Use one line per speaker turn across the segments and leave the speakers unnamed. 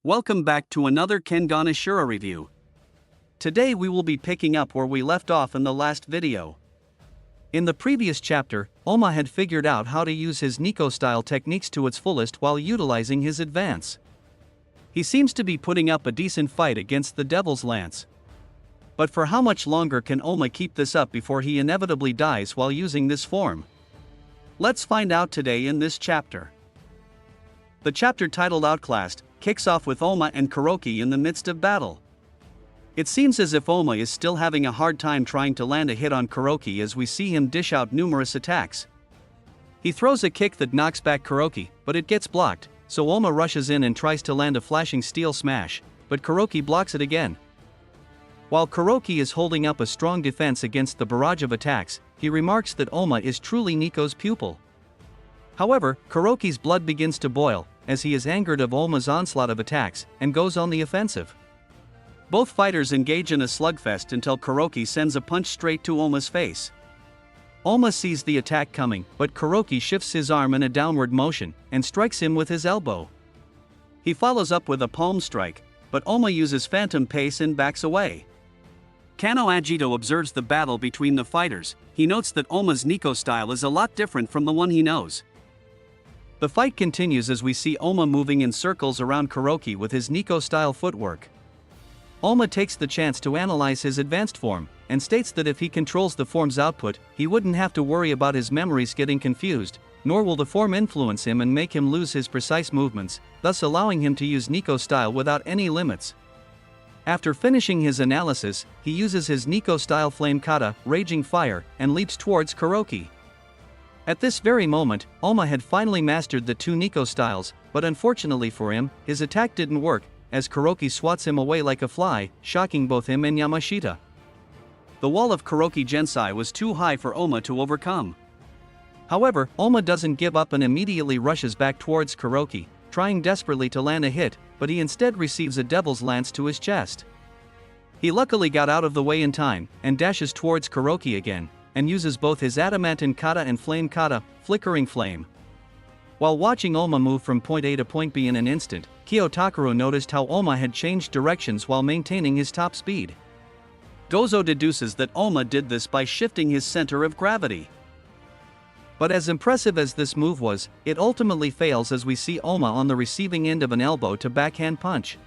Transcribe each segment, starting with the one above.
Welcome back to another Kengan Ashura review. Today we will be picking up where we left off in the last video. In the previous chapter, OHMA had figured out how to use his Nico-style techniques to its fullest while utilizing his advance. He seems to be putting up a decent fight against the Devil's Lance. But for how much longer can OHMA keep this up before he inevitably dies while using this form? Let's find out today in this chapter. The chapter titled Outclassed kicks off with OHMA and KUROKI in the midst of battle. It seems as if OHMA is still having a hard time trying to land a hit on KUROKI as we see him dish out numerous attacks. He throws a kick that knocks back KUROKI, but it gets blocked, so OHMA rushes in and tries to land a flashing steel smash, but KUROKI blocks it again. While KUROKI is holding up a strong defense against the barrage of attacks, he remarks that OHMA is truly Nico's pupil. However, KUROKI's blood begins to boil, as he is angered of OHMA's onslaught of attacks, and goes on the offensive. Both fighters engage in a slugfest until KUROKI sends a punch straight to OHMA's face. OHMA sees the attack coming, but KUROKI shifts his arm in a downward motion, and strikes him with his elbow. He follows up with a palm strike, but OHMA uses phantom pace and backs away. Kano Agito observes the battle between the fighters. He notes that OHMA's Nico style is a lot different from the one he knows. The fight continues as we see OHMA moving in circles around KUROKI with his Nico-style footwork. OHMA takes the chance to analyze his advanced form, and states that if he controls the form's output, he wouldn't have to worry about his memories getting confused, nor will the form influence him and make him lose his precise movements, thus allowing him to use Nico style without any limits. After finishing his analysis, he uses his Nico-style flame kata, Raging Fire, and leaps towards KUROKI. At this very moment, OHMA had finally mastered the two Nico styles, but unfortunately for him, his attack didn't work, as KUROKI swats him away like a fly, shocking both him and Yamashita. The wall of KUROKI Gensai was too high for OHMA to overcome. However, OHMA doesn't give up and immediately rushes back towards KUROKI, trying desperately to land a hit, but he instead receives a Devil's Lance to his chest. He luckily got out of the way in time, and dashes towards KUROKI again, and uses both his Adamantine Kata and Flame Kata, Flickering Flame. While watching OHMA move from point A to point B in an instant, Kyotakuro noticed how OHMA had changed directions while maintaining his top speed. Gozo deduces that OHMA did this by shifting his center of gravity. But as impressive as this move was, it ultimately fails as we see OHMA on the receiving end of an elbow to backhand punch.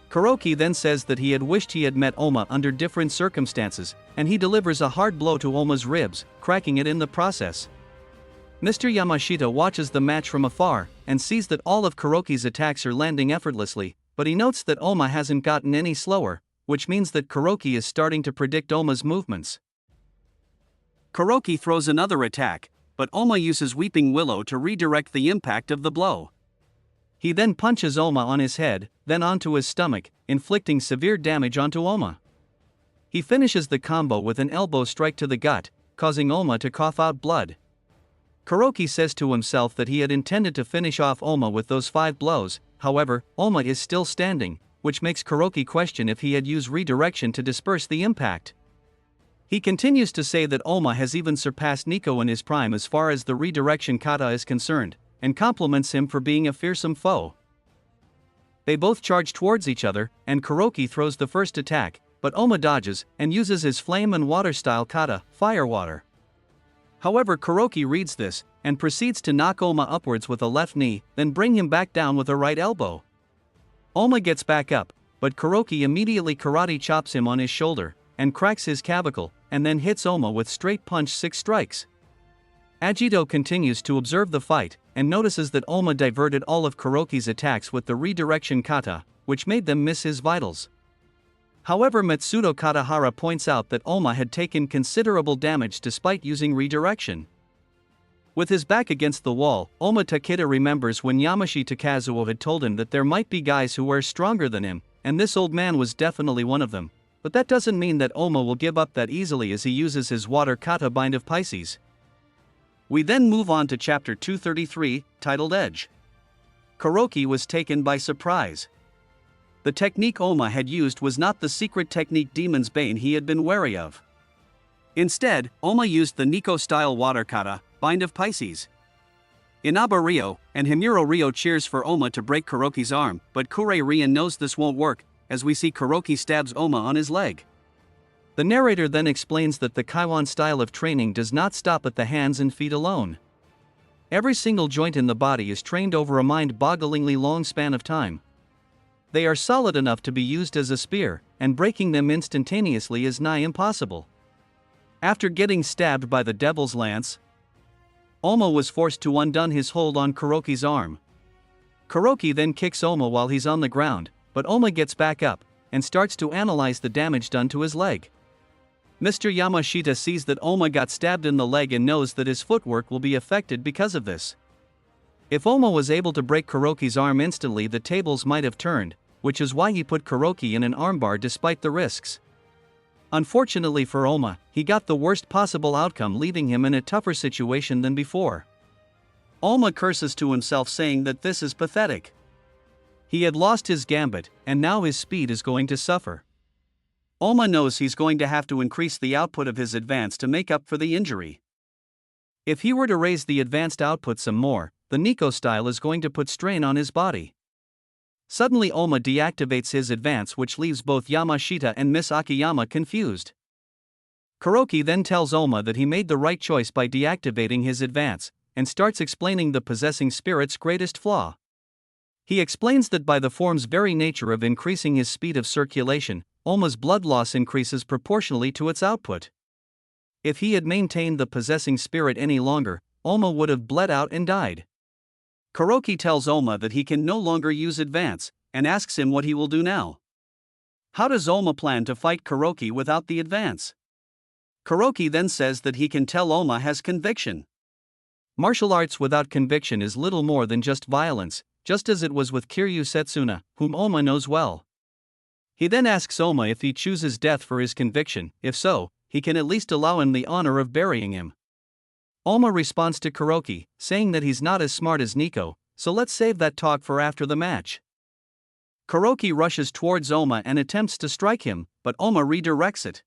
KUROKI then says that he had wished he had met OHMA under different circumstances, and he delivers a hard blow to OHMA's ribs, cracking it in the process. Mr. Yamashita watches the match from afar, and sees that all of KUROKI's attacks are landing effortlessly, but he notes that OHMA hasn't gotten any slower, which means that KUROKI is starting to predict OHMA's movements. KUROKI throws another attack, but OHMA uses Weeping Willow to redirect the impact of the blow. He then punches OHMA on his head, then onto his stomach, inflicting severe damage onto OHMA. He finishes the combo with an elbow strike to the gut, causing OHMA to cough out blood. KUROKI says to himself that he had intended to finish off OHMA with those 5 blows, however, OHMA is still standing, which makes KUROKI question if he had used redirection to disperse the impact. He continues to say that OHMA has even surpassed Nico in his prime as far as the redirection kata is concerned, and compliments him for being a fearsome foe. They both charge towards each other, and KUROKI throws the first attack, but OHMA dodges, and uses his flame and water style kata, Fire Water. However, KUROKI reads this, and proceeds to knock OHMA upwards with a left knee, then bring him back down with a right elbow. OHMA gets back up, but KUROKI immediately karate chops him on his shoulder, and cracks his clavicle, and then hits OHMA with straight punch 6 strikes. Agito continues to observe the fight, and notices that OHMA diverted all of KUROKI's attacks with the redirection kata, which made them miss his vitals. However, Matsudo Katahara points out that OHMA had taken considerable damage despite using redirection. With his back against the wall, OHMA Takeda remembers when Yamashita Kazuo had told him that there might be guys who were stronger than him, and this old man was definitely one of them. But that doesn't mean that OHMA will give up that easily as he uses his water kata Bind of Pisces. We then move on to chapter 233, titled Edge. KUROKI was taken by surprise. The technique OHMA had used was not the secret technique Demon's Bane he had been wary of. Instead, OHMA used the Nico-style water kata, Bind of Pisces. Inaba Ryo and Himuro Ryo cheers for Oma to break Kuroki's arm, but Kure Rian knows this won't work, as we see Kuroki stabs Oma on his leg. The narrator then explains that the Kaiwan style of training does not stop at the hands and feet alone. Every single joint in the body is trained over a mind-bogglingly long span of time. They are solid enough to be used as a spear, and breaking them instantaneously is nigh impossible. After getting stabbed by the Devil's Lance, Oma was forced to undone his hold on Kuroki's arm. Kuroki then kicks Oma while he's on the ground, but Oma gets back up, and starts to analyze the damage done to his leg. Mr. Yamashita sees that Oma got stabbed in the leg and knows that his footwork will be affected because of this. If Oma was able to break Kuroki's arm instantly, the tables might have turned, which is why he put Kuroki in an armbar despite the risks. Unfortunately for Oma, he got the worst possible outcome, leaving him in a tougher situation than before. Oma curses to himself, saying that this is pathetic. He had lost his gambit, and now his speed is going to suffer. Oma knows he's going to have to increase the output of his advance to make up for the injury. If he were to raise the advanced output some more, the Nico style is going to put strain on his body. Suddenly Oma deactivates his advance, which leaves both Yamashita and Miss Akiyama confused. Kuroki then tells Oma that he made the right choice by deactivating his advance, and starts explaining the possessing spirit's greatest flaw. He explains that by the form's very nature of increasing his speed of circulation, Oma's blood loss increases proportionally to its output. If he had maintained the possessing spirit any longer, Oma would have bled out and died. Kuroki tells Oma that he can no longer use advance, and asks him what he will do now. How does Oma plan to fight Kuroki without the advance? Kuroki then says that he can tell Oma has conviction. Martial arts without conviction is little more than just violence, just as it was with Kiryu Setsuna, whom Oma knows well. He then asks Oma if he chooses death for his conviction. If so, he can at least allow him the honor of burying him. Oma responds to Kuroki, saying that he's not as smart as Nico, so let's save that talk for after the match. Kuroki rushes towards Oma and attempts to strike him, but Oma redirects it.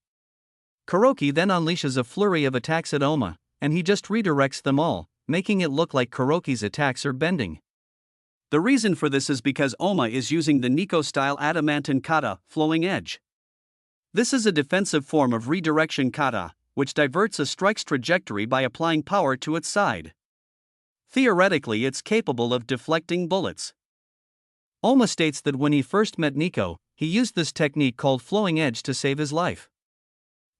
Kuroki then unleashes a flurry of attacks at Oma, and he just redirects them all, making it look like Kuroki's attacks are bending. The reason for this is because Oma is using the Nico-style adamantine kata, flowing edge. This is a defensive form of redirection kata, which diverts a strike's trajectory by applying power to its side. Theoretically, it's capable of deflecting bullets. Oma states that when he first met Nico, he used this technique called flowing edge to save his life.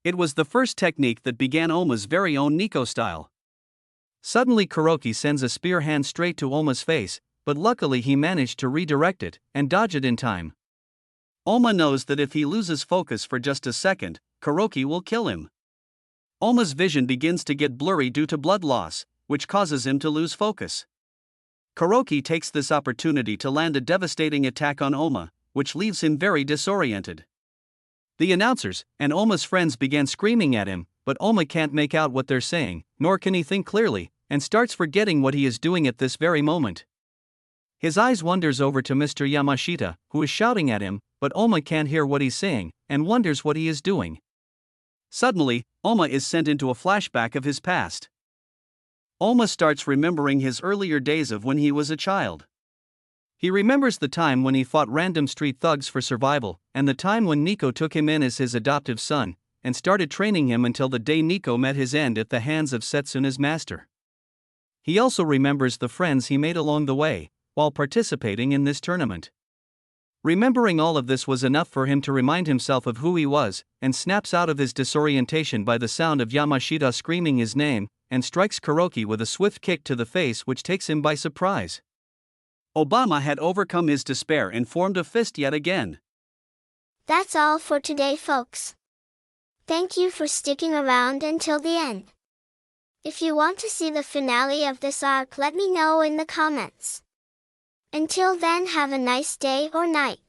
It was the first technique that began Oma's very own Nico style. Suddenly Kuroki sends a spear hand straight to Oma's face, but luckily he managed to redirect it and dodge it in time. Oma knows that if he loses focus for just a second, Kuroki will kill him. Oma's vision begins to get blurry due to blood loss, which causes him to lose focus. Kuroki takes this opportunity to land a devastating attack on Oma, which leaves him very disoriented. The announcers and Oma's friends begin screaming at him, but Oma can't make out what they're saying, nor can he think clearly, and starts forgetting what he is doing at this very moment. His eyes wanders over to Mr. Yamashita, who is shouting at him, but Oma can't hear what he's saying, and wonders what he is doing. Suddenly, Oma is sent into a flashback of his past. Oma starts remembering his earlier days of when he was a child. He remembers the time when he fought random street thugs for survival, and the time when Nico took him in as his adoptive son, and started training him until the day Nico met his end at the hands of Setsuna's master. He also remembers the friends he made along the way, while participating in this tournament. Remembering all of this was enough for him to remind himself of who he was, and snaps out of his disorientation by the sound of Yamashita screaming his name, and strikes Kuroki with a swift kick to the face which takes him by surprise. Obama had overcome his despair and formed a fist yet again.
That's all for today, folks. Thank you for sticking around until the end. If you want to see the finale of this arc, let me know in the comments. Until then, have a nice day or night.